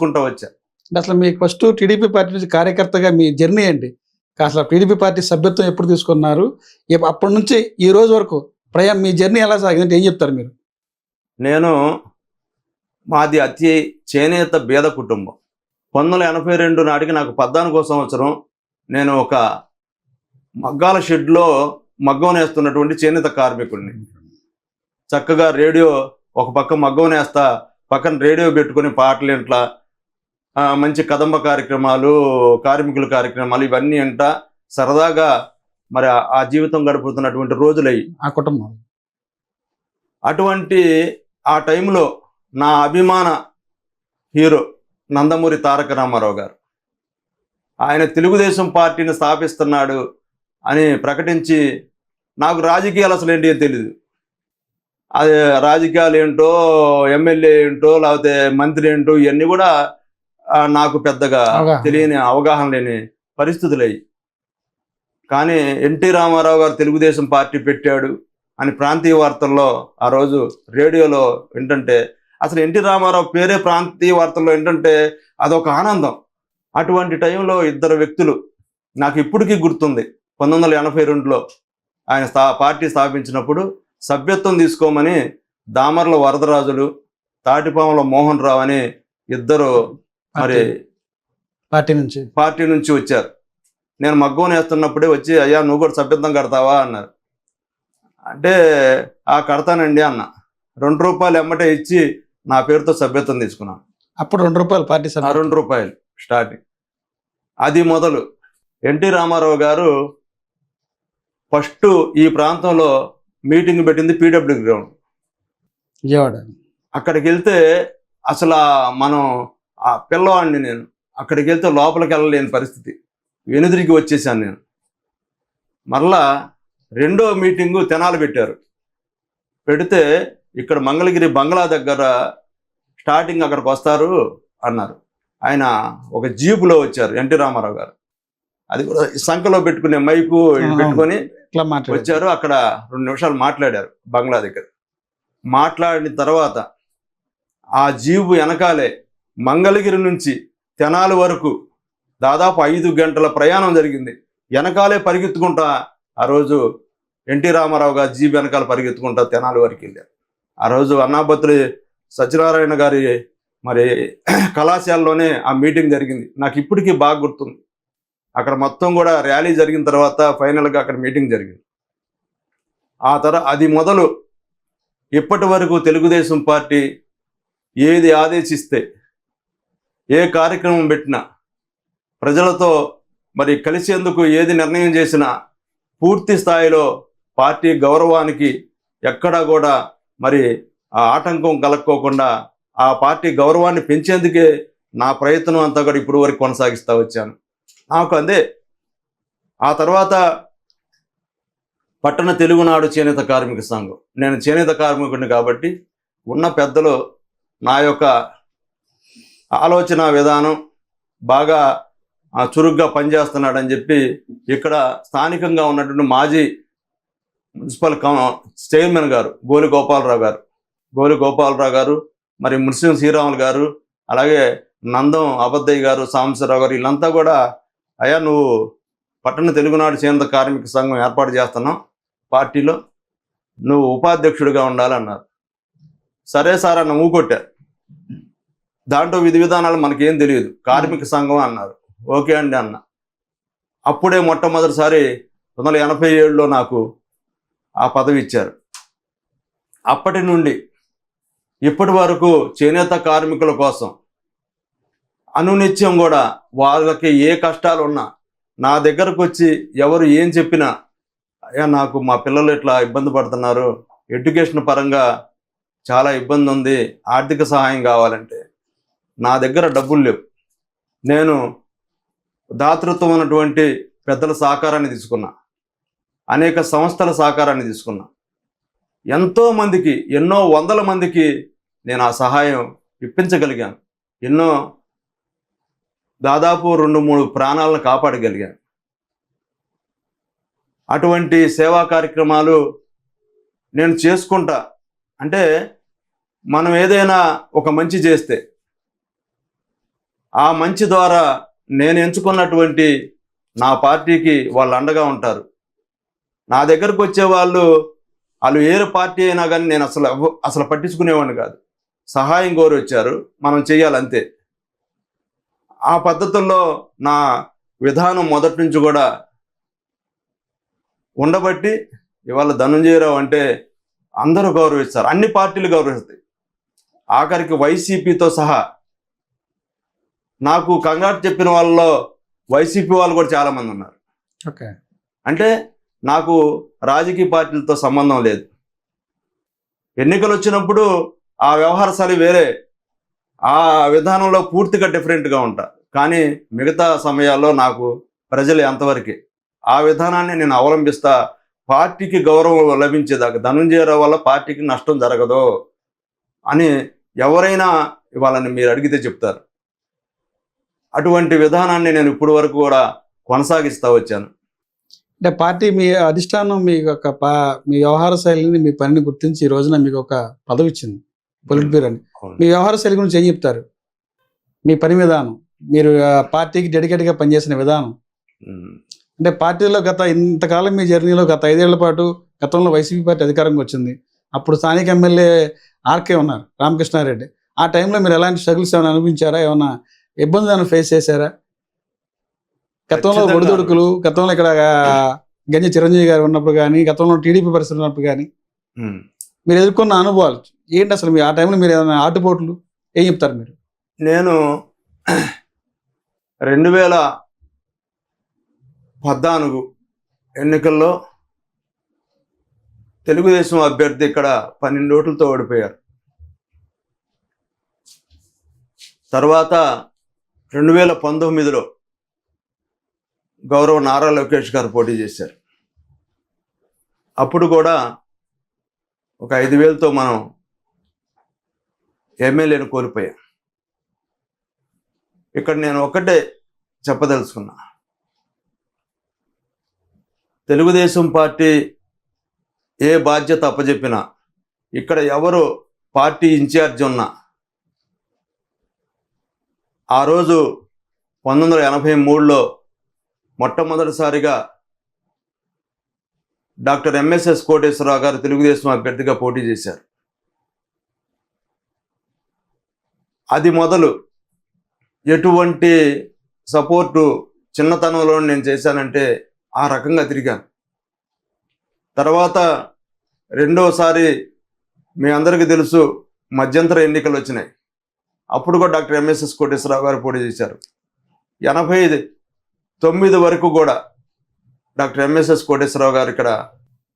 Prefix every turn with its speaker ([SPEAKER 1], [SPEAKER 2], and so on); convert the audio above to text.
[SPEAKER 1] చేసుకుంటూ వచ్చా.
[SPEAKER 2] అసలు మీకు ఫస్ట్ టీడీపీ పార్టీ నుంచి కార్యకర్తగా మీ జర్నీ ఏంటి? అసలు టీడీపీ పార్టీ సభ్యత్వం ఎప్పుడు తీసుకున్నారు? అప్పటి నుంచి ఈ రోజు వరకు మీ జర్నీ ఎలా సాగిందంటే ఏం చెప్తారు మీరు?
[SPEAKER 1] మాది అతి చేనేత బీద కుటుంబం. 1982 నాటికి నాకు 14వ సంవత్సరం నేను ఒక మగ్గాల షెడ్లో మగ్గం నేస్తున్నటువంటి చేనేత కార్మికుడిని. చక్కగా రేడియో ఒక పక్క మగ్గం నేస్తా, పక్కన రేడియో పెట్టుకుని పాటలు ఇంట్లా మంచి కదంబ కార్యక్రమాలు, కార్మికుల కార్యక్రమాలు ఇవన్నీ ఇంట సరదాగా మరి ఆ జీవితం గడుపుతున్నటువంటి రోజులయ్యి
[SPEAKER 2] ఆ కుటుంబం.
[SPEAKER 1] అటువంటి ఆ టైంలో నా అభిమాన హీరో నందమూరి తారక రామారావు గారు ఆయన తెలుగుదేశం పార్టీని స్థాపిస్తున్నాడు అని ప్రకటించి, నాకు రాజకీయాలు అసలు ఏంటి అని తెలియదు. అది రాజకీయాలు ఏంటో, ఎమ్మెల్యే ఏంటో, లేకపోతే మంత్రి ఏంటో ఇవన్నీ కూడా నాకు పెద్దగా తెలియని, అవగాహన లేని పరిస్థితులు అయ్యి. కానీ ఎన్టీ రామారావు గారు తెలుగుదేశం పార్టీ పెట్టాడు అని ప్రాంతీయ వార్తల్లో ఆ రోజు రేడియోలో వింటుంటే, అసలు ఎన్టీ రామారావు పేరే ప్రాంతీయ వార్తల్లో ఏంటంటే అదొక ఆనందం. అటువంటి టైంలో ఇద్దరు వ్యక్తులు నాకు ఇప్పటికీ గుర్తుంది. 1982లో ఆయన పార్టీ స్థాపించినప్పుడు సభ్యత్వం తీసుకోమని దామర్ల వరదరాజులు, తాటిపాముల మోహన్ రావు అని ఇద్దరు మరి పార్టీ నుంచి వచ్చారు. నేను మగ్గం నేస్తున్నప్పుడే వచ్చి, అయ్యా నువ్వు కూడా సభ్యత్వం కడతావా అన్నారు. అంటే కడతానండి అన్న. ₹2 ఎమ్మటే ఇచ్చి నా పేరుతో సభ్యత్వం తీసుకున్నాను.
[SPEAKER 2] అప్పుడు ₹2 పార్టీ
[SPEAKER 1] ₹2 స్టార్టింగ్. అది మొదలు. ఎన్టీ రామారావు గారు ఫస్ట్ ఈ ప్రాంతంలో మీటింగ్ పెట్టింది పీడబ్ల్యూ గ్రౌండ్,
[SPEAKER 2] విజయవాడ.
[SPEAKER 1] అక్కడికి వెళ్తే అసలు మనం ఆ పిల్లవాడిని నేను అక్కడికి వెళ్తే లోపలికి వెళ్ళలేని పరిస్థితి, వెనుదిరిగి వచ్చేసాను నేను. మరలా రెండో మీటింగు తెనాలి పెట్టారు. పెడితే ఇక్కడ మంగళగిరి బంగ్లా దగ్గర స్టార్టింగ్ అక్కడికి వస్తారు అన్నారు. ఆయన ఒక జీపులో వచ్చారు ఎన్టీ రామారావు గారు. అది కూడా సంఖలో పెట్టుకునే మైకు పెట్టుకొని వచ్చారు. అక్కడ 2 నిమిషాలు మాట్లాడారు బంగ్లా దగ్గర. మాట్లాడిన తర్వాత ఆ జీపు వెనకాలే మంగళగిరి నుంచి తెనాలి వరకు దాదాపు 5 గంటల ప్రయాణం జరిగింది. వెనకాలే పరిగెత్తుకుంటా ఆ రోజు ఎన్టీ రామారావు గారు జీబు వెనకాల పరిగెత్తుకుంటా తెనాలి వరకు వెళ్ళారు. ఆ రోజు అన్నాపత్రి సత్యనారాయణ గారి మరి కళాశాలలోనే ఆ మీటింగ్ జరిగింది. నాకు ఇప్పటికీ బాగా గుర్తుంది. అక్కడ మొత్తం కూడా ర్యాలీ జరిగిన తర్వాత ఫైనల్గా అక్కడ మీటింగ్ జరిగింది. ఆ తర్వాత అది మొదలు ఇప్పటి వరకు తెలుగుదేశం పార్టీ ఏది ఆదేశిస్తే, ఏ కార్యక్రమం పెట్టినా, ప్రజలతో మరి కలిసేందుకు ఏది నిర్ణయం చేసినా పూర్తి స్థాయిలో పార్టీ గౌరవానికి ఎక్కడా కూడా మరి ఆ ఆటంకం కలక్కోకుండా ఆ పార్టీ గౌరవాన్ని పెంచేందుకే నా ప్రయత్నం అంతా కూడా ఇప్పుడు వరకు కొనసాగిస్తూ వచ్చాను. నాకు అందే. ఆ తర్వాత పట్టణ తెలుగునాడు చేనేత కార్మిక సంఘం, నేను చేనేత కార్మికుడిని కాబట్టి ఉన్న పెద్దలు నా యొక్క ఆలోచన విధానం బాగా చురుగ్గా పనిచేస్తున్నాడని చెప్పి ఇక్కడ స్థానికంగా ఉన్నటువంటి మాజీ మున్సిపల్ చైర్మన్ గారు గోలి గోపాలరావు గారు, మరి మున్సిపల్ శ్రీరాములు గారు, అలాగే నందం అబద్దయ్య గారు, సాంబశివరావు గారు, వీళ్ళంతా కూడా, అయ్యా నువ్వు పట్టణ తెలుగునాడు చేనేత కార్మిక సంఘం ఏర్పాటు చేస్తున్నావు పార్టీలో, నువ్వు ఉపాధ్యక్షుడిగా ఉండాలన్నారు. సరే సార్ అన్న ఊకొట్టారు. దాంట్లో విధి విధానాలు మనకేం తెలియదు, కార్మిక సంఘం అన్నారు. ఓకే అండి అన్న. అప్పుడే మొట్టమొదటిసారి 1987లో నాకు ఆ పదవి ఇచ్చారు. అప్పటి నుండి ఇప్పటి వరకు చేనేత కార్మికుల కోసం అనునిత్యం కూడా వాళ్ళకి ఏ కష్టాలు ఉన్నా నా దగ్గరకు వచ్చి ఎవరు ఏం చెప్పినా, అయ్యా నాకు మా పిల్లలు ఇట్లా ఇబ్బంది పడుతున్నారు, ఎడ్యుకేషన్ పరంగా చాలా ఇబ్బంది ఉంది, ఆర్థిక సహాయం కావాలంటే నా దగ్గర డబ్బులు లేవు. నేను దాతృత్వం ఉన్నటువంటి పెద్దల సహకారాన్ని తీసుకున్నా, అనేక సంస్థల సహకారాన్ని తీసుకున్నా. ఎంతోమందికి, ఎన్నో వందల మందికి నేను ఆ సహాయం ఇప్పించగలిగాను. దాదాపు 2-3 ప్రాణాలను కాపాడగలిగాను. అటువంటి సేవా కార్యక్రమాలు నేను చేసుకుంటా. అంటే మనం ఏదైనా ఒక మంచి చేస్తే ఆ మంచి ద్వారా నేను ఎంచుకున్నటువంటి నా పార్టీకి వాళ్ళు అండగా ఉంటారు. నా దగ్గరకు వచ్చే వాళ్ళు ఏ పార్టీ అయినా కానీ నేను అసలు పట్టించుకునేవాడిని కాదు. సహాయం కోరి వచ్చారు, మనం చెయ్యాలంతే. ఆ పద్ధతుల్లో నా విధానం మొదటి నుంచి కూడా ఉండబట్టి ఇవాళ ధనంజయరావు అంటే అందరూ గౌరవిస్తారు, అన్ని పార్టీలు గౌరవిస్తాయి, ఆఖరికి వైసీపీతో సహా. నాకు కంగారు చెప్పిన వాళ్ళలో వైసీపీ వాళ్ళు కూడా చాలామంది ఉన్నారు.
[SPEAKER 2] ఓకే.
[SPEAKER 1] అంటే నాకు రాజకీయ పార్టీలతో సంబంధం లేదు. ఎన్నికలు వచ్చినప్పుడు ఆ వ్యవహార శైలి వేరే, ఆ విధానంలో పూర్తిగా డిఫరెంట్గా ఉంటా. కానీ మిగతా సమయాల్లో నాకు ప్రజలు ఎంతవరకే ఆ విధానాన్ని నేను అవలంబిస్తా. పార్టీకి గౌరవం లభించేదాకా ధనంజయరావు వల్ల పార్టీకి నష్టం జరగదు అని ఎవరైనా ఇవాళని మీరు అడిగితే చెప్తారు. అటువంటి విధానాన్ని నేను ఇప్పటి వరకు కూడా కొనసాగిస్తూ వచ్చాను.
[SPEAKER 2] అంటే పార్టీ మీ అధిష్టానం మీ యొక్క మీ వ్యవహార శైలిని, మీ పనిని గుర్తించి ఈ రోజున మీకు ఒక పదవి ఇచ్చింది, పొలిట్ బ్యూరో అని. మీ వ్యవహార శైలి గురించి ఏం చెప్తారు? మీ పని విధానం, మీరు పార్టీకి డెడికేట్గా పనిచేసిన విధానం. అంటే పార్టీలో ఇంతకాలం మీ జర్నీలో గత 5 ఏళ్ల పాటు గతంలో వైసీపీ పార్టీ అధికారంగా వచ్చింది. అప్పుడు స్థానిక ఎమ్మెల్యే ఆర్కే ఉన్నారు, రామకృష్ణారెడ్డి. ఆ టైంలో మీరు ఎలాంటి స్ట్రగుల్స్ ఏమైనా అనిపించారా? ఏమైనా ఇబ్బందులు ఏమైనా ఫేస్ చేశారా? గతంలో ఒడిదొడుకులు, గతంలో ఇక్కడ గంజి చిరంజీవి గారు ఉన్నప్పుడు కానీ, గతంలో టీడీపీ పరిస్థితి ఉన్నప్పుడు కానీ మీరు ఎదుర్కొన్న అనుభవాలు ఏంటి? అసలు మీ ఆ టైంలో మీరు ఏమైనా ఆటుపోట్లు ఏం చెప్తారు మీరు?
[SPEAKER 1] నేను 2014 ఎన్నికల్లో తెలుగుదేశం అభ్యర్థి ఇక్కడ 12 ఓట్లతో ఓడిపోయారు. తర్వాత 2019లో గౌరవ నారా లోకేష్ గారు పోటీ చేశారు. అప్పుడు కూడా ఒక 5,000తో మనం ఎమ్మెల్యేను కోల్పోయాం. ఇక్కడ నేను ఒక్కటే చెప్పదలుచుకున్నా, తెలుగుదేశం పార్టీ ఏ బాధ్యత అప్పచెప్పినా, ఇక్కడ ఎవరు పార్టీ ఇన్ఛార్జ్ ఉన్నా, ఆ రోజు 1983లో మొట్టమొదటిసారిగా డాక్టర్ ఎంఎస్ఎస్ కోటేశ్వరరావు గారు తెలుగుదేశం అభ్యర్థిగా పోటీ చేశారు. అది మొదలు ఎటువంటి సపోర్టు చిన్నతనంలో నేను చేశానంటే ఆ రకంగా తిరిగాను. తర్వాత రెండోసారి మీ అందరికీ తెలుసు, మధ్యంతర ఎన్నికలు వచ్చినాయి. అప్పుడు కూడా డాక్టర్ ఎంఎస్ఎస్ కోటేశ్వరరావు గారు పోటీ చేశారు. 89 వరకు కూడా డాక్టర్ ఎంఎస్ఎస్ కోటేశ్వరరావు గారు ఇక్కడ